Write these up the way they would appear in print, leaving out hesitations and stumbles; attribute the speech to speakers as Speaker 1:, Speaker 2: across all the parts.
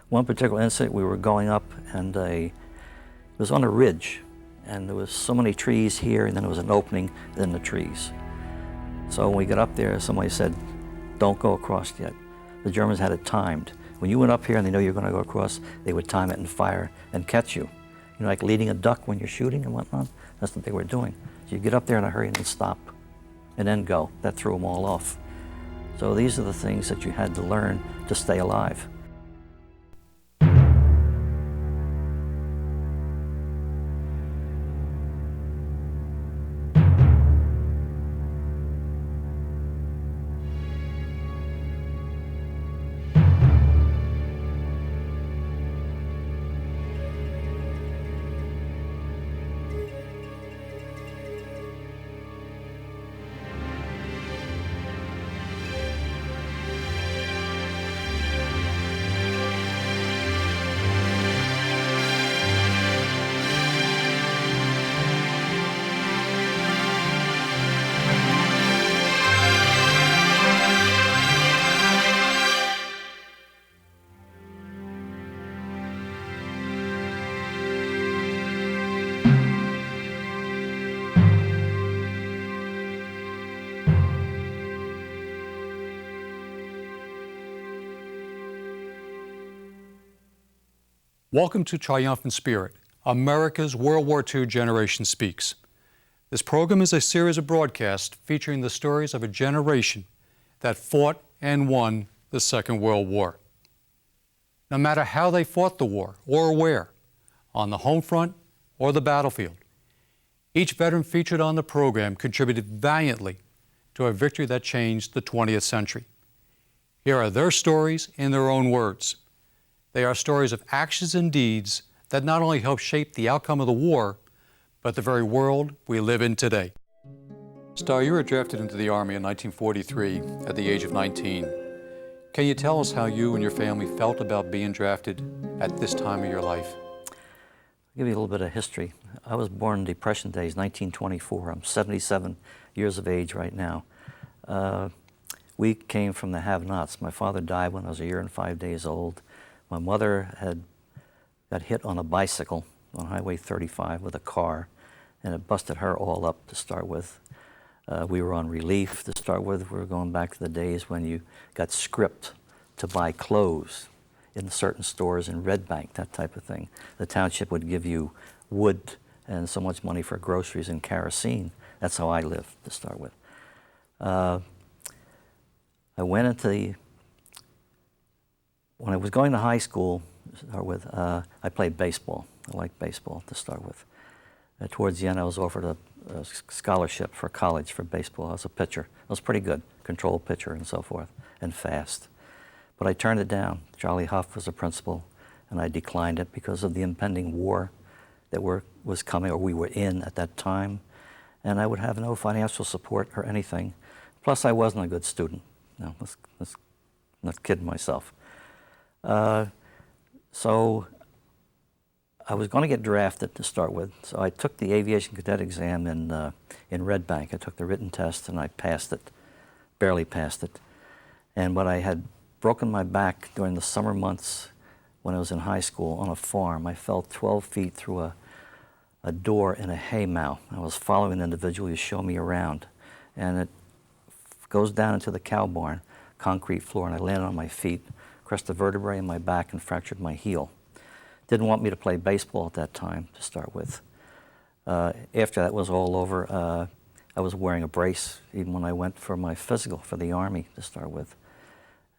Speaker 1: One particular incident, we were going up, and it was on a ridge, and there was so many trees here, and then there was an opening in the trees. So when we got up there, somebody said, "Don't go across yet." The Germans had it timed. When you went up here and they know you're going to go across, they would time it and fire and catch you. You know, like leading a duck when you're shooting and whatnot. That's what they were doing. So you get up there in a hurry and then stop, and then go. That threw them all off. So these are the things that you had to learn to stay alive.
Speaker 2: Welcome to Triumphant Spirit, America's World War II Generation Speaks. This program is a series of broadcasts featuring the stories of a generation that fought and won the Second World War. No matter how they fought the war or where, on the home front or the battlefield, each veteran featured on the program contributed valiantly to a victory that changed the 20th century. Here are their stories in their own words. They are stories of actions and deeds that not only helped shape the outcome of the war, but the very world we live in today. Star, you were drafted into the Army in 1943 at the age of 19. Can you tell us how you and your family felt about being drafted at this time of your life?
Speaker 1: I'll give you a little bit of history. I was born in Depression days, 1924. I'm 77 years of age right now. We came from the have-nots. My father died when I was 1 year and 5 days old. My mother had got hit on a bicycle on Highway 35 with a car, and it busted her all up to start with. We were on relief to start with. We were going back to the days when you got script to buy clothes in certain stores in Red Bank, that type of thing. The township would give you wood and so much money for groceries and kerosene. That's how I lived to start with. I went into when I was going to high school, to start with, I played baseball. I liked baseball to start with. Towards the end, I was offered a scholarship for college for baseball. I was a pitcher. I was pretty good, control pitcher and so forth, and fast. But I turned it down. Charlie Huff was the principal, and I declined it because of the impending war that was coming, or we were in at that time, and I would have no financial support or anything. Plus, I wasn't a good student. No, let's not kid myself. So I was going to get drafted to start with, so I took the aviation cadet exam in Red Bank. I took the written test and I passed it, barely passed it. But I had broken my back during the summer months when I was in high school on a farm. I fell 12 feet through a door in a haymow. I was following an individual who showed me around, and it goes down into the cow barn, concrete floor, and I landed on my feet, crushed a vertebrae in my back and fractured my heel. Didn't want me to play baseball at that time to start with. After that was all over, I was wearing a brace even when I went for my physical for the Army to start with.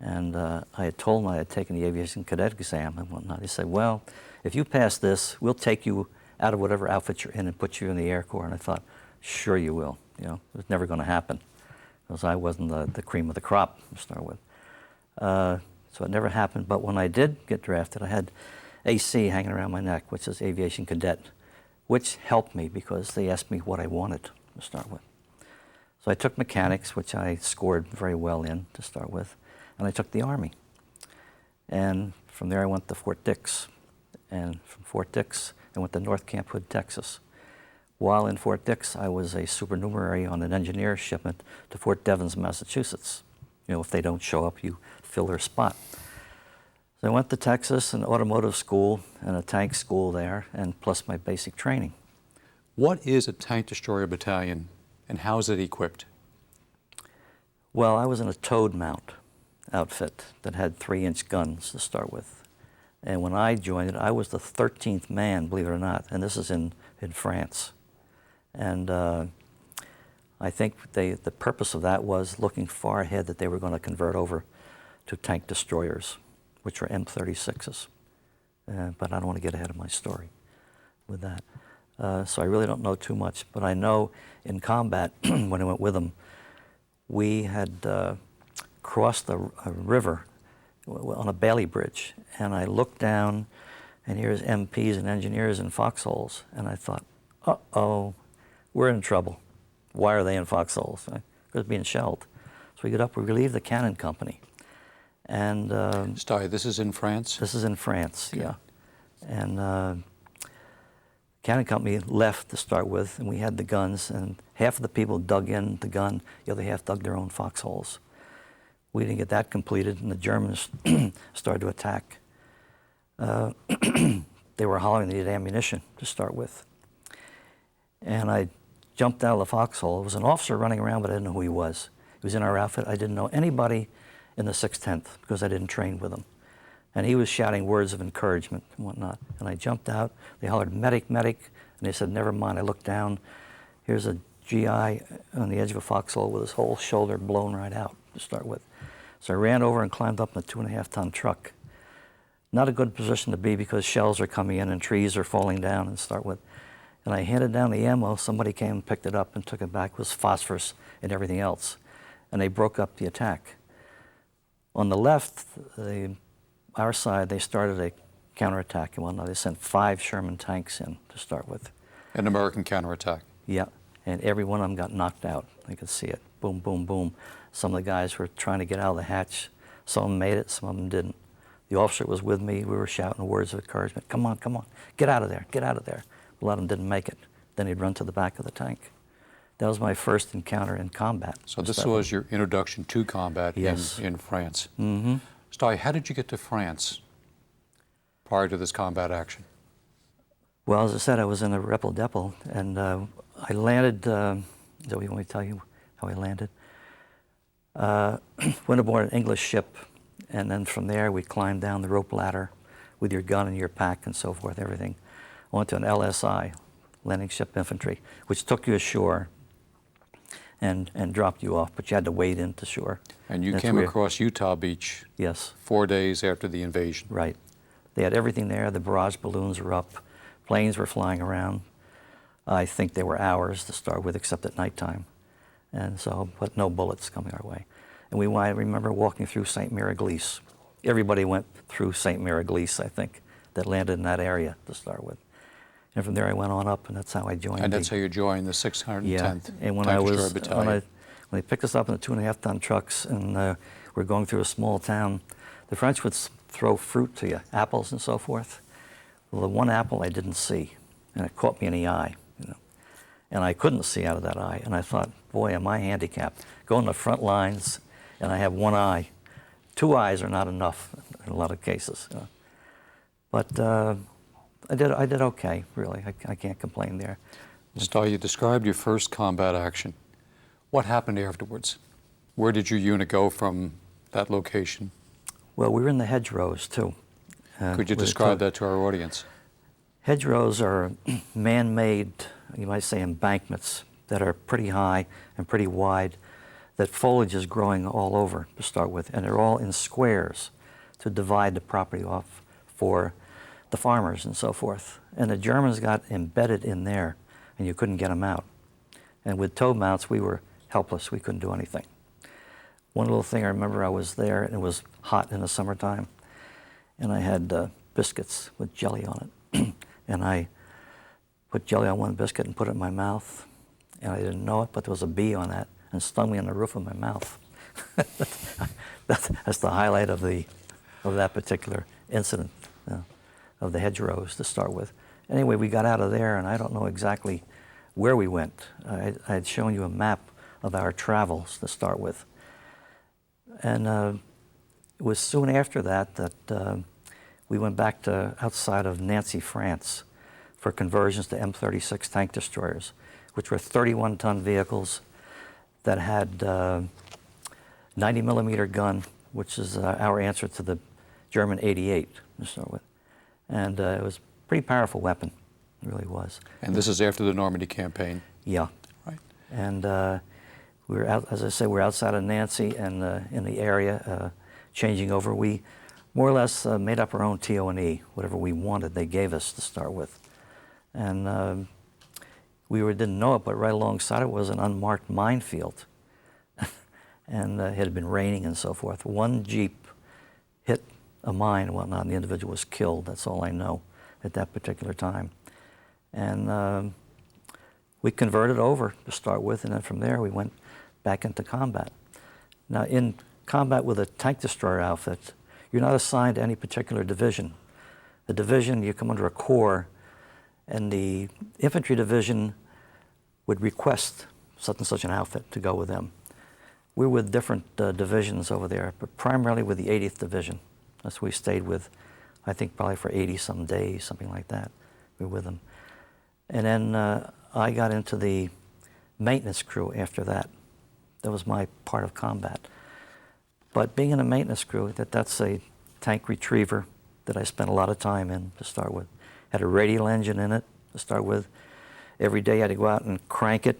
Speaker 1: And I had told them I had taken the aviation cadet exam and whatnot. They said, well, if you pass this, we'll take you out of whatever outfit you're in and put you in the Air Corps. And I thought, sure you will. You know, it was never going to happen because I wasn't the cream of the crop to start with. So it never happened. But when I did get drafted, I had AC hanging around my neck, which is aviation cadet, which helped me because they asked me what I wanted to start with. So I took mechanics, which I scored very well in to start with, and I took the Army. And from there I went to Fort Dix. And from Fort Dix, I went to North Camp Hood, Texas. While in Fort Dix, I was a supernumerary on an engineer shipment to Fort Devens, Massachusetts. You know, if they don't show up, you fill their spot. So I went to Texas, an automotive school and a tank school there, and plus my basic training.
Speaker 2: What is a Tank Destroyer Battalion, and how is it equipped?
Speaker 1: Well, I was in a towed mount outfit that had 3-inch guns to start with. And when I joined it, I was the 13th man, believe it or not, and this is in France. And I think the purpose of that was looking far ahead that they were going to convert over to tank destroyers, which were M36s. But I don't want to get ahead of my story with that. So I really don't know too much, but I know in combat, when I went with them, we had crossed a river on a Bailey bridge, and I looked down, and here's MPs and engineers in foxholes, and I thought, uh-oh, we're in trouble. Why are they in foxholes? Because being shelled. So we get up, we relieve the cannon company. And
Speaker 2: This is in France?
Speaker 1: This is in France, yeah. And cannon company left to start with, and we had the guns, and half of the people dug in the gun, the other half dug their own foxholes. We didn't get that completed, and the Germans started to attack. They were hollering they needed ammunition to start with. And I jumped out of the foxhole. It was an officer running around, but I didn't know who he was. He was in our outfit. I didn't know anybody in the 610th because I didn't train with him. And he was shouting words of encouragement and whatnot. And I jumped out. They hollered, medic, medic. And they said, never mind. I looked down. Here's a GI on the edge of a foxhole with his whole shoulder blown right out to start with. So I ran over and climbed up in a 2.5-ton truck. Not a good position to be because shells are coming in and trees are falling down and start with. And I handed down the ammo. Somebody came and picked it up and took it back. It was phosphorus and everything else. And they broke up the attack. On the left, our side, they started a counterattack and whatnot. They sent 5 Sherman tanks in to start with.
Speaker 2: An American counterattack?
Speaker 1: Yeah, and every one of them got knocked out. I could see it. Boom, boom, boom. Some of the guys were trying to get out of the hatch. Some of them made it, some of them didn't. The officer was with me. We were shouting words of encouragement. Come on, come on. Get out of there, get out of there. A lot of them didn't make it. Then he'd run to the back of the tank. That was my first encounter in combat.
Speaker 2: So this was your introduction to combat.
Speaker 1: Yes.
Speaker 2: in France.
Speaker 1: Mm-hmm.
Speaker 2: Stuy, how did you get to France prior to this combat action?
Speaker 1: Well, as I said, I was in a rebel depot, and I landed, is that what you want me to tell you, how I landed? Went aboard an English ship, and then from there we climbed down the rope ladder with your gun and your pack and so forth, everything. I went to an LSI, landing ship infantry, which took you ashore and dropped you off, but you had to wade into shore.
Speaker 2: And you came across Utah Beach.
Speaker 1: Yes.
Speaker 2: 4 days after the invasion.
Speaker 1: Right. They had everything there. The barrage balloons were up. Planes were flying around. I think they were ours to start with, except at nighttime. And so, but no bullets coming our way. And I remember walking through St. Mary-Glise. Everybody went through St. Mary-Glise, I think, that landed in that area to start with. And from there I went on up, and that's how I joined.
Speaker 2: And that's how you joined the 610th
Speaker 1: Yeah, and when
Speaker 2: Tank Destroyer Battalion.
Speaker 1: when they picked us up in the 2.5-ton trucks, and we're going through a small town, the French would throw fruit to you, apples and so forth. Well, the one apple I didn't see, and it caught me in the eye, you know. And I couldn't see out of that eye, and I thought, boy, am I handicapped. Go in the front lines, and I have one eye. 2 eyes are not enough in a lot of cases. You know. But I did okay, really. I can't complain there.
Speaker 2: Stuy, you described your first combat action. What happened afterwards? Where did your unit go from that location?
Speaker 1: Well, we were in the hedgerows, too.
Speaker 2: Could you describe that to our audience?
Speaker 1: Hedgerows are man-made, you might say, embankments that are pretty high and pretty wide, that foliage is growing all over to start with, and they're all in squares to divide the property off for the farmers and so forth. And the Germans got embedded in there, and you couldn't get them out. And with tow mounts, we were helpless. We couldn't do anything. One little thing I remember, I was there, and it was hot in the summertime, and I had biscuits with jelly on it. And I put jelly on one biscuit and put it in my mouth, and I didn't know it, but there was a bee on that and stung me on the roof of my mouth. That's the highlight of that particular incident. Of the hedgerows to start with. Anyway, we got out of there, and I don't know exactly where we went. I had shown you a map of our travels to start with. And it was soon after that we went back to outside of Nancy, France, for conversions to M36 tank destroyers, which were 31-ton vehicles that had 90-millimeter gun, which is our answer to the German 88 to start with. And it was a pretty powerful weapon, it really was.
Speaker 2: And this is after the Normandy campaign?
Speaker 1: Yeah.
Speaker 2: Right.
Speaker 1: And we were out, as I say, we're outside of Nancy and in the area, changing over. We more or less made up our own TO&E, whatever we wanted they gave us to start with. And we didn't know it, but right alongside it was an unmarked minefield. And it had been raining and so forth. One Jeep hit a mine and whatnot, and the individual was killed. That's all I know at that particular time. And we converted over to start with, and then from there we went back into combat. Now, in combat with a tank destroyer outfit, you're not assigned to any particular division. The division, you come under a corps, and the infantry division would request such and such an outfit to go with them. We were with different divisions over there, but primarily with the 80th Division. That's what we stayed with, I think probably for 80-some days, something like that. We were with them. And then I got into the maintenance crew after that. That was my part of combat. But being in a maintenance crew, that's a tank retriever that I spent a lot of time in to start with. Had a radial engine in it to start with. Every day I had to go out and crank it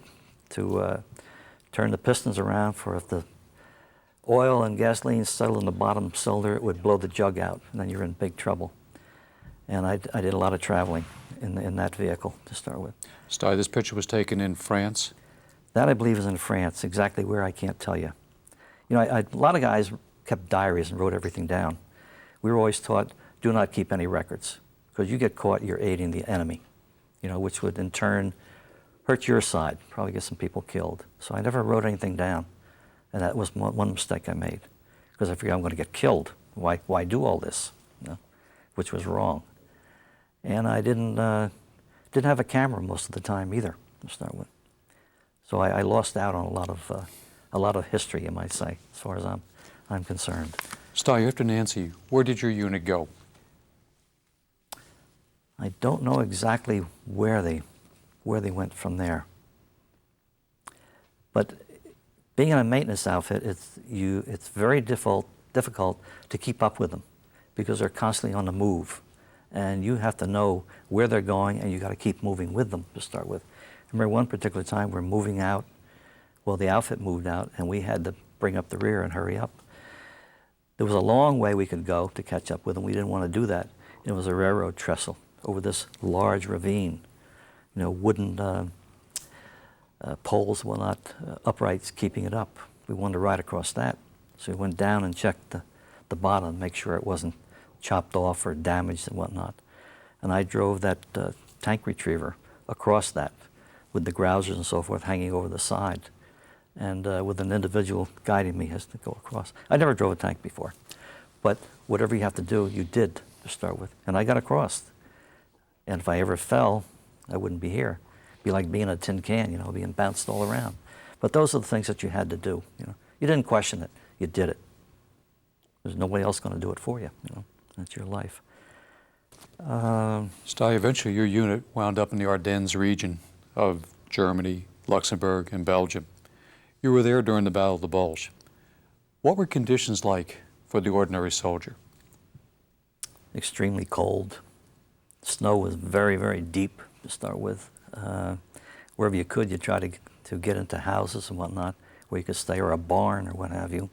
Speaker 1: to turn the pistons around, for if the oil and gasoline settled in the bottom cylinder, it would blow the jug out, and then you're in big trouble. And I did a lot of traveling in that vehicle to start with.
Speaker 2: Stuy, this picture was taken in France?
Speaker 1: That, I believe, is in France. Exactly where, I can't tell you. You know, a lot of guys kept diaries and wrote everything down. We were always taught, do not keep any records, because you get caught, you're aiding the enemy, you know, which would in turn hurt your side, probably get some people killed. So I never wrote anything down, and that was one mistake I made, because I figured I'm going to get killed. Why do all this? You know, which was wrong. And I didn't have a camera most of the time either to start with. So I lost out on a lot of history, you might say, as far as I'm concerned.
Speaker 2: Stuy, after Nancy, where did your unit go?
Speaker 1: I don't know exactly where they went from there. But being in a maintenance outfit, it's very difficult to keep up with them, because they're constantly on the move. And you have to know where they're going, and you got to keep moving with them to start with. I remember one particular time we're moving out. Well, the outfit moved out, and we had to bring up the rear and hurry up. There was a long way we could go to catch up with them. We didn't want to do that. It was a railroad trestle over this large ravine. You know, wooden poles, well, not uprights keeping it up. We wanted to ride across that. So we went down and checked the bottom, make sure it wasn't chopped off or damaged and whatnot. And I drove that tank retriever across that with the grousers and so forth hanging over the side, and with an individual guiding me as to go across. I never drove a tank before, but whatever you have to do, you did to start with. And I got across. And if I ever fell, I wouldn't be here. It'd be like being in a tin can, you know, being bounced all around. But those are the things that you had to do, you know. You didn't question it, you did it. There's nobody else going to do it for you, you know. That's your life.
Speaker 2: Stuy, eventually your unit wound up in the Ardennes region of Germany, Luxembourg, and Belgium. You were there during the Battle of the Bulge. What were conditions like for the ordinary soldier?
Speaker 1: Extremely cold. Snow was very, very deep to start with. Wherever you could, you try to get into houses and whatnot where you could stay, or a barn or what have you.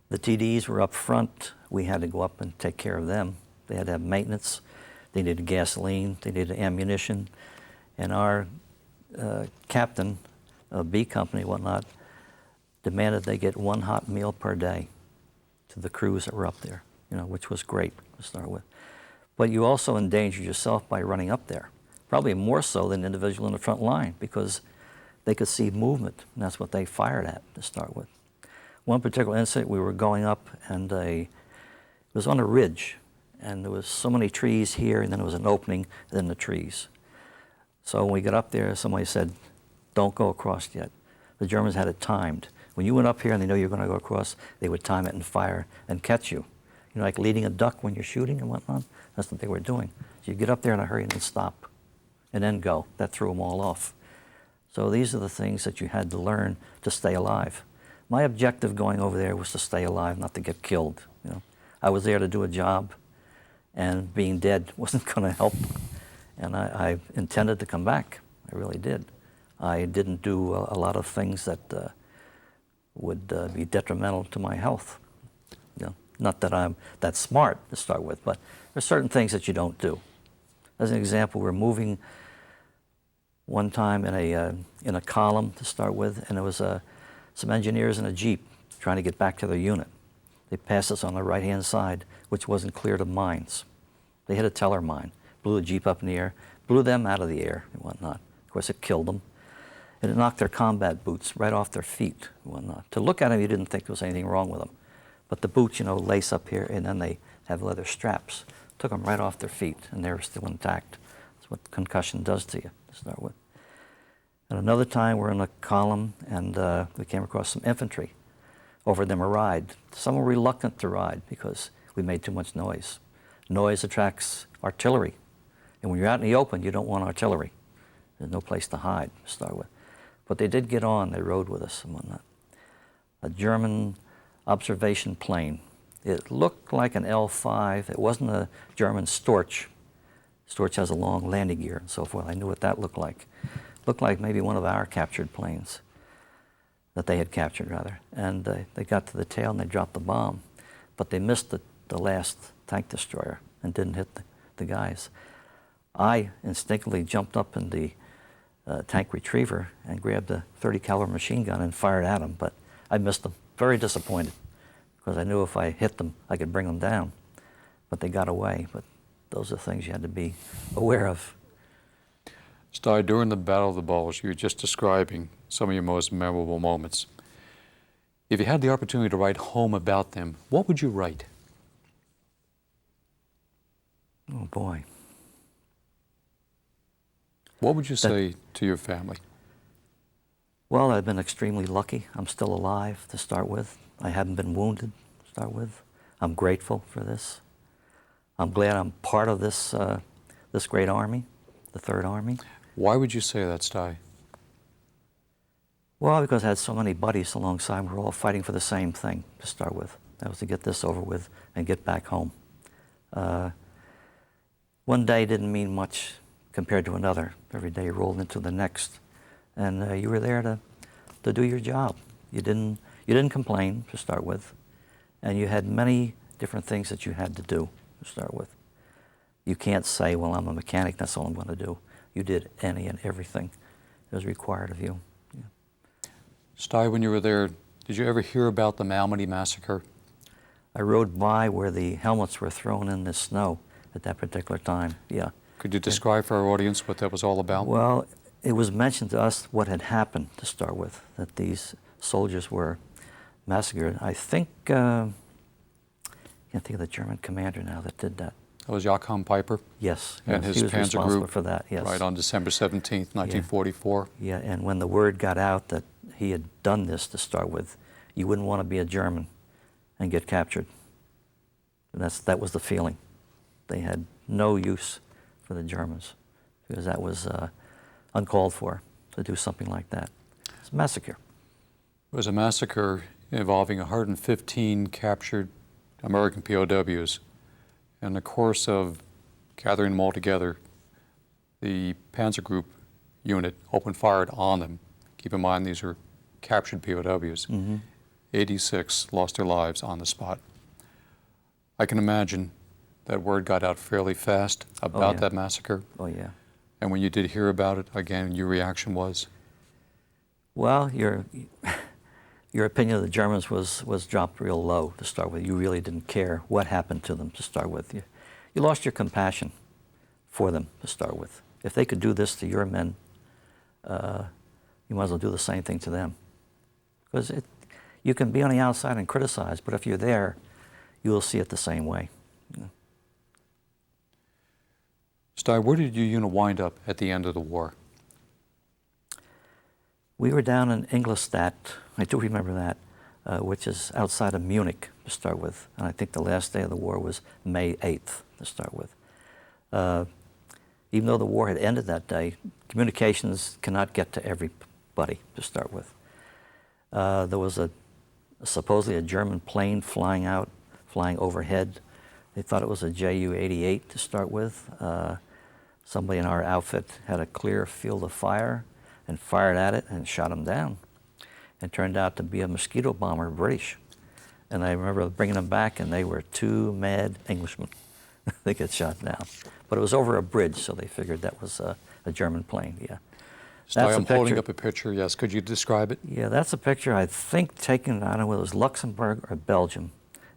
Speaker 1: The TDs were up front. We had to go up and take care of them. They had to have maintenance. They needed gasoline. They needed ammunition. And our captain of B Company, whatnot, demanded they get one hot meal per day to the crews that were up there, you know, which was great to start with. But you also endangered yourself by running up there, probably more so than the individual in the front line, because they could see movement, and that's what they fired at to start with. One particular incident, we were going up, and it was on a ridge, and there was so many trees here, and then there was an opening, and then the trees. So when we got up there, somebody said, don't go across yet. The Germans had it timed. When you went up here and they know you're going to go across, they would time it and fire and catch you. You know, like leading a duck when you're shooting and whatnot. That's what they were doing. So you get up there in a hurry and then stop, and then go. That threw them all off. So these are the things that you had to learn to stay alive. My objective going over there was to stay alive, not to get killed. You know, I was there to do a job, and being dead wasn't going to help. And I intended to come back. I really did. I didn't do a lot of things that would be detrimental to my health. You know, not that I'm that smart to start with, but there's certain things that you don't do. As an example, we're moving one time in a column to start with, and there was some engineers in a Jeep trying to get back to their unit. They passed us on the right-hand side, which wasn't clear to mines. They hit a teller mine, blew the Jeep up in the air, blew them out of the air and whatnot. Of course, it killed them. And it knocked their combat boots right off their feet and whatnot. To look at them, you didn't think there was anything wrong with them. But the boots, you know, lace up here, and then they have leather straps. Took them right off their feet, and they were still intact. That's what concussion does to you, to start with. And another time, we're in a column, and we came across some infantry. Offered them a ride. Some were reluctant to ride because we made too much noise. Noise attracts artillery. And when you're out in the open, you don't want artillery. There's no place to hide, to start with. But they did get on. They rode with us and whatnot. A German observation plane. It looked like an L-5. It wasn't a German Storch. Storch has a long landing gear and so forth. I knew what that looked like. Looked like maybe one of our captured planes, that they had captured, rather. And they got to the tail and they dropped the bomb. But they missed the last tank destroyer and didn't hit the guys. I instinctively jumped up in the tank retriever and grabbed a .30 caliber machine gun and fired at them, but I missed them. Very disappointed, because I knew if I hit them, I could bring them down. But they got away. But those are things you had to be aware of.
Speaker 2: Stuy, during the Battle of the Bulge, you were just describing some of your most memorable moments. If you had the opportunity to write home about them, what would you write?
Speaker 1: Oh, boy.
Speaker 2: What would you say to your family?
Speaker 1: Well, I've been extremely lucky. I'm still alive, to start with. I haven't been wounded, to start with. I'm grateful for this. I'm glad I'm part of this, this great army, the Third Army.
Speaker 2: Why would you say that, Stuy?
Speaker 1: Well, because I had so many buddies alongside. We're all fighting for the same thing, to start with. That was to get this over with and get back home. One day didn't mean much compared to another. Every day rolled into the next. And you were there to do your job. You didn't complain, to start with. And you had many different things that you had to do, to start with. You can't say, well, I'm a mechanic, that's all I'm going to do. You did any and everything that was required of you. Yeah.
Speaker 2: Stuy, when you were there, did you ever hear about the Malmedy Massacre?
Speaker 1: I rode by where the helmets were thrown in the snow at that particular time, yeah.
Speaker 2: Could you describe for our audience what that was all about?
Speaker 1: Well, it was mentioned to us what had happened, to start with, that these soldiers were massacred. I think, I can't think of the German commander now that did that.
Speaker 2: That was Joachim Peiper?
Speaker 1: Yes,
Speaker 2: and
Speaker 1: yes,
Speaker 2: his
Speaker 1: he was
Speaker 2: Panzer
Speaker 1: responsible
Speaker 2: Group,
Speaker 1: for that, yes.
Speaker 2: right, on December 17th, 1944.
Speaker 1: Yeah, and when the word got out that he had done this, to start with, you wouldn't want to be a German and get captured. And that was the feeling. They had no use for the Germans, because that was uncalled for, to do something like that. It's a massacre.
Speaker 2: It was a massacre involving 115 captured American POWs. In the course of gathering them all together, the Panzer Group unit opened fire on them. Keep in mind, these are captured POWs. 86 lost their lives on the spot. I can imagine that word got out fairly fast about that massacre.
Speaker 1: Oh, yeah.
Speaker 2: And when you did hear about it, again, your reaction was?
Speaker 1: Well, your opinion of the Germans was dropped real low, to start with. You really didn't care what happened to them, to start with. You lost your compassion for them, to start with. If they could do this to your men, you might as well do the same thing to them. Because you can be on the outside and criticize, but if you're there, you will see it the same way. Yeah.
Speaker 2: Stuy, where did your unit wind up at the end of the war?
Speaker 1: We were down in Ingolstadt, I do remember that, which is outside of Munich to start with. And I think the last day of the war was May 8th to start with. Even though the war had ended that day, communications cannot get to everybody to start with. There was supposedly a German plane flying overhead. They thought it was a Ju-88 to start with. Somebody in our outfit had a clear field of fire and fired at it and shot him down. It turned out to be a mosquito bomber, British. And I remember bringing them back, and they were two mad Englishmen. They get shot down. But it was over a bridge, so they figured that was a German plane, yeah.
Speaker 2: I'm holding up a picture, yes. Could you describe it?
Speaker 1: Yeah, that's a picture, I think, taken, I don't know whether it was Luxembourg or Belgium.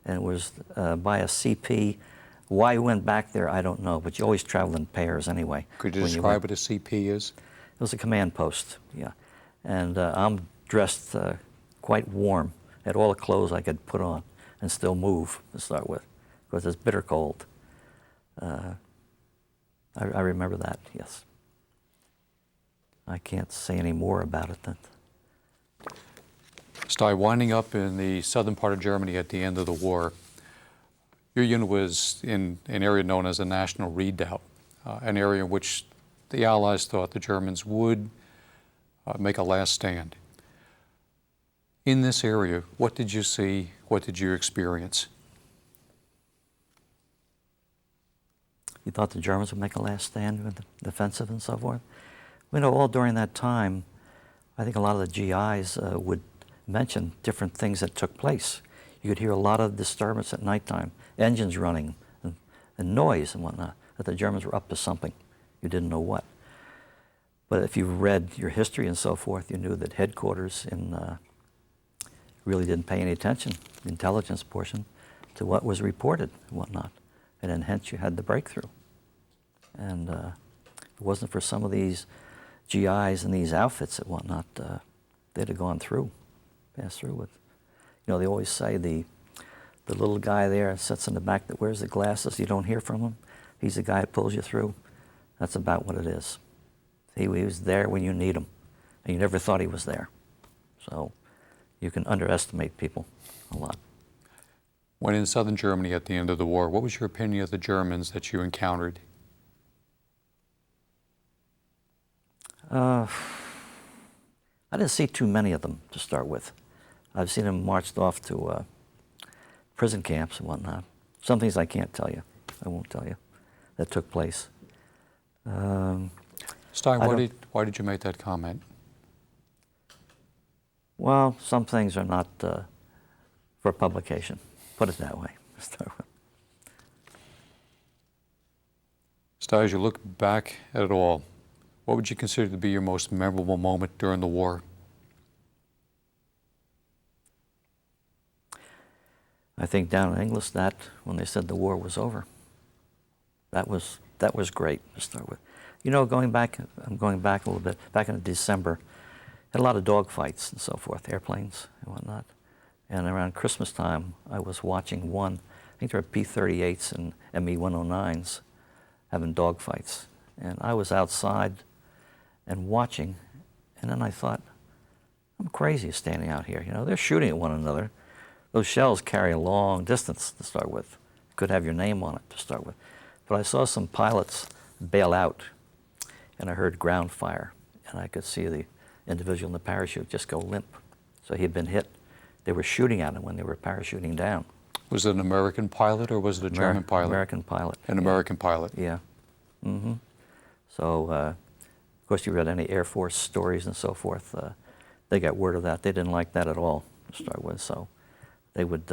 Speaker 1: And it was by a CP. Why we went back there, I don't know, but you always travel in pairs anyway.
Speaker 2: Could you describe what a CP is?
Speaker 1: It was a command post, yeah. And I'm dressed quite warm, had all the clothes I could put on and still move to start with, because it's bitter cold. I remember that, yes. I can't say any more about it.
Speaker 2: Winding up in the southern part of Germany at the end of the war, your unit was in an area known as the National Redoubt, an area in which the Allies thought the Germans would make a last stand. In this area, what did you see? What did you experience?
Speaker 1: You thought the Germans would make a last stand with the defensive and so forth? We know all during that time, I think a lot of the GIs would mention different things that took place. You could hear a lot of disturbance at nighttime, engines running and noise and whatnot, that the Germans were up to something. You didn't know what. But if you read your history and so forth, you knew that headquarters really didn't pay any attention, the intelligence portion, to what was reported and whatnot. And then hence you had the breakthrough. And if it wasn't for some of these GIs and these outfits and whatnot, they'd have gone through, passed through with. You know, they always say the little guy there sits in the back that wears the glasses, you don't hear from him. He's the guy that pulls you through. That's about what it is. He was there when you need him, and you never thought he was there. So you can underestimate people a lot.
Speaker 2: When in southern Germany at the end of the war, what was your opinion of the Germans that you encountered?
Speaker 1: I didn't see too many of them to start with. I've seen them marched off to prison camps and whatnot. Some things I can't tell you. I won't tell you that took place.
Speaker 2: Stein, why did you make that comment?
Speaker 1: Well, some things are not for publication. Put it that way.
Speaker 2: Stein, as you look back at it all, what would you consider to be your most memorable moment during the war?
Speaker 1: I think down in Ingolstadt, when they said the war was over, that was great to start with. You know, I'm going back a little bit, back in December, had a lot of dogfights and so forth, airplanes and whatnot. And around Christmas time, I was watching I think there were P-38s and Me-109s having dogfights. And I was outside and watching, and then I thought, I'm crazy standing out here. You know, they're shooting at one another. Those shells carry a long distance to start with. You could have your name on it to start with. But I saw some pilots bail out, and I heard ground fire, and I could see the individual in the parachute just go limp. So he had been hit. They were shooting at him when they were parachuting down.
Speaker 2: Was it an American pilot or was it a German pilot?
Speaker 1: American pilot.
Speaker 2: An American pilot.
Speaker 1: Yeah. Mm-hmm. So, of course, you read any Air Force stories and so forth. They got word of that. They didn't like that at all to start with. So they would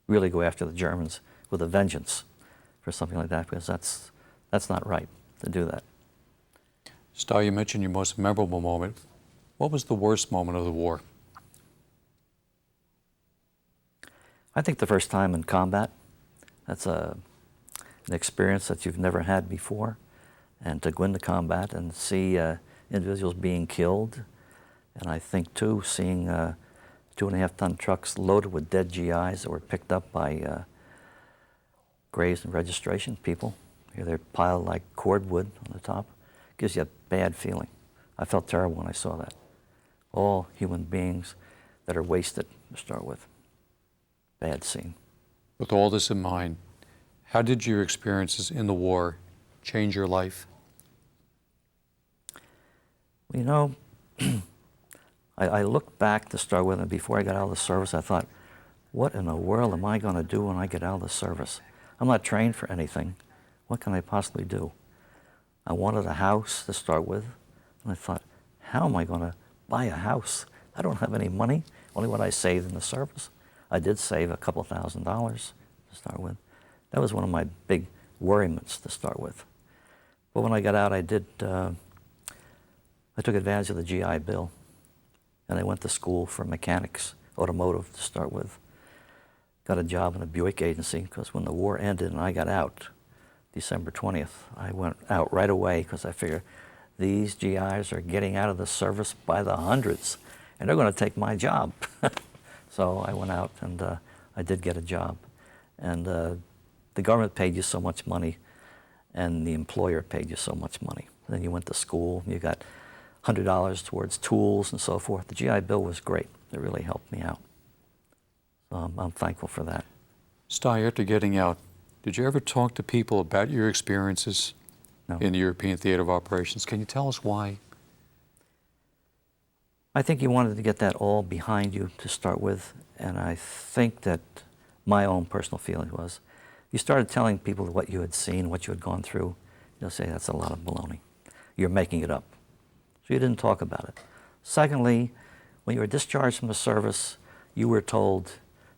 Speaker 1: really go after the Germans with a vengeance for something like that, because that's not right to do that.
Speaker 2: Stein, you mentioned your most memorable moment. What was the worst moment of the war?
Speaker 1: I think the first time in combat. That's an experience that you've never had before. And to go into combat and see individuals being killed. And I think, too, seeing 2.5-ton trucks loaded with dead GIs that were picked up by graves and registration people. Here they're piled like cordwood on the top. Gives you a bad feeling. I felt terrible when I saw that. all human beings that are wasted to start with. Bad scene.
Speaker 2: With all this in mind, how did your experiences in the war change your life?
Speaker 1: You know, I look back to start with, and before I got out of the service, I thought, what in the world am I going to do when I get out of the service? I'm not trained for anything. What can I possibly do? I wanted a house to start with, and I thought, how am I going to buy a house? I don't have any money, only what I saved in the service. I did save a couple $1,000s to start with. That was one of my big worriments to start with. But when I got out, I took advantage of the GI Bill, and I went to school for mechanics, automotive to start with. Got a job in a Buick agency, because when the war ended and I got out, December 20th, I went out right away because I figured these GIs are getting out of the service by the hundreds, and they're going to take my job. So I went out and I did get a job. And the government paid you so much money, and the employer paid you so much money. And then you went to school, and you got $100 towards tools and so forth. The GI Bill was great. It really helped me out. So I'm thankful for that.
Speaker 2: Sty, after getting out, did you ever talk to people about your experiences in the European Theater of Operations? Can you tell us why?
Speaker 1: I think you wanted to get that all behind you to start with, and I think that my own personal feeling was, you started telling people what you had seen, what you had gone through, they'll say that's a lot of baloney. You're making it up. So you didn't talk about it. Secondly, when you were discharged from the service, you were told,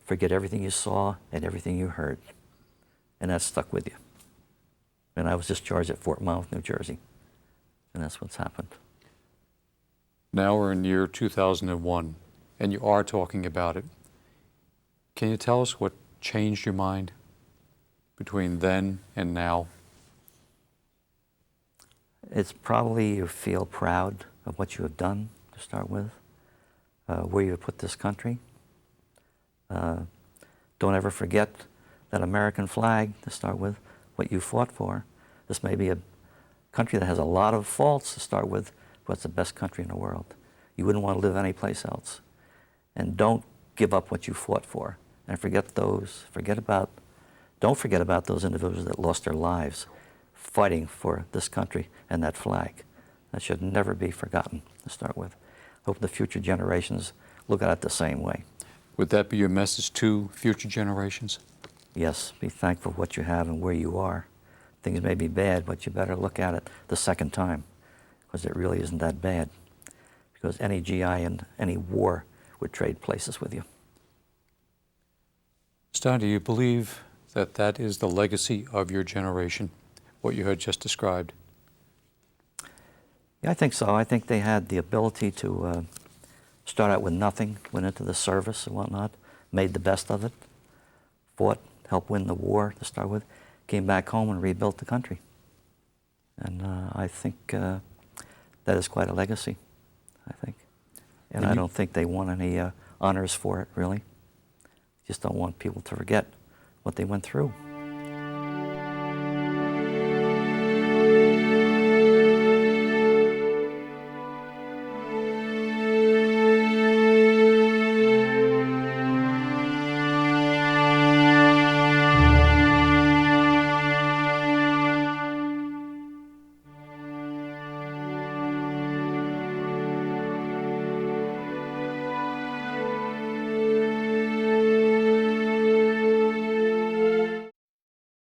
Speaker 1: forget everything you saw and everything you heard. And that stuck with you. And I was discharged at Fort Monmouth, New Jersey. And that's what's happened.
Speaker 2: Now we're in year 2001, and you are talking about it. Can you tell us what changed your mind between then and now?
Speaker 1: It's probably you feel proud of what you have done, to start with, where you have put this country. Don't ever forget that American flag, to start with, what you fought for. This may be a country that has a lot of faults to start with, but it's the best country in the world. You wouldn't want to live anyplace else. And don't give up what you fought for. And don't forget about those individuals that lost their lives fighting for this country and that flag. That should never be forgotten, to start with. I hope the future generations look at it the same way.
Speaker 2: Would that be your message to future generations?
Speaker 1: Yes, be thankful for what you have and where you are. Things may be bad, but you better look at it the second time, because it really isn't that bad. Because any GI in any war would trade places with you.
Speaker 2: Stan, do you believe that that is the legacy of your generation, what you had just described?
Speaker 1: Yeah, I think so. I think they had the ability to start out with nothing, went into the service and whatnot, made the best of it, fought, helped win the war to start with, came back home and rebuilt the country. And I think that is quite a legacy, I think. And I don't think they want any honors for it, really. Just don't want people to forget what they went through.